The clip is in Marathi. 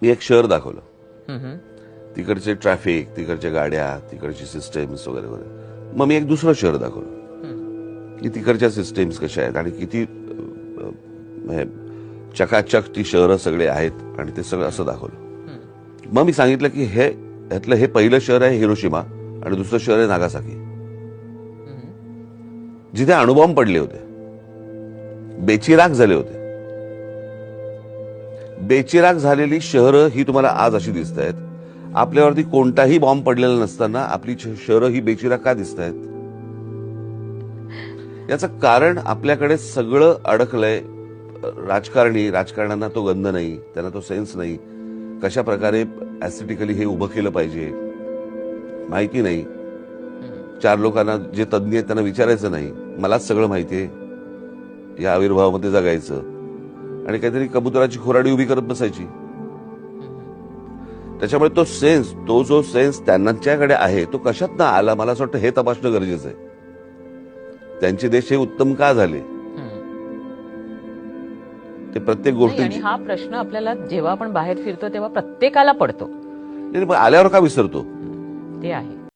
मी एक शहर दाखवलं, हम्म. तिकडचे ट्रॅफिक, तिकडच्या गाड्या, तिकडची सिस्टम्स वगैरे वगैरे. मग मी एक दुसरं शहर दाखवलं की तिकडच्या सिस्टम्स कशा आहेत आणि किती म्हणजे चकाचक ती शहरं सगळे आहेत आणि ते सगळं असं दाखवलं. मग मी सांगितलं की ह्यातलं हे पहिलं शहर आहे हिरोशिमा आणि दुसरं शहर आहे नागासाकी, जिथे अणुबॉम्ब पडले होते, बेचिराग झाले होते. बेचिराग झालेली शहरं ही तुम्हाला आज अशी दिसत आहेत. आपल्यावरती कोणताही बॉम्ब पडलेला नसताना आपली शहरं ही बेचिराग का दिसत आहेत? याचं कारण आपल्याकडे सगळं अडकलंय. राजकारण्यांना तो गंध नाही, त्यांना तो सेन्स नाही. कशा प्रकारे ऍस्थेटिकली हे उभं केलं पाहिजे माहिती नाही. 4 लोकांना जे तज्ज्ञ आहेत त्यांना विचारायचं नाही. मलाच सगळं माहितीये, या आविर्भावामध्ये जगायचं आणि काहीतरी कबुतराची खोराडी उभी करत बसायची. त्याच्यामुळे तो सेन्स, तो जो सेन्स त्यांच्याकडे आहे तो कशातनं आला, मला असं वाटतं हे तपासणं गरजेचं आहे. त्यांचे देश हे उत्तम का झाले, ते प्रत्येक नाही, गोष्टी आणि हा प्रश्न आपल्याला जेव्हा आपण बाहेर फिरतो तेव्हा प्रत्येकाला पडतो. आल्यावर का विसरतो? ते आहे.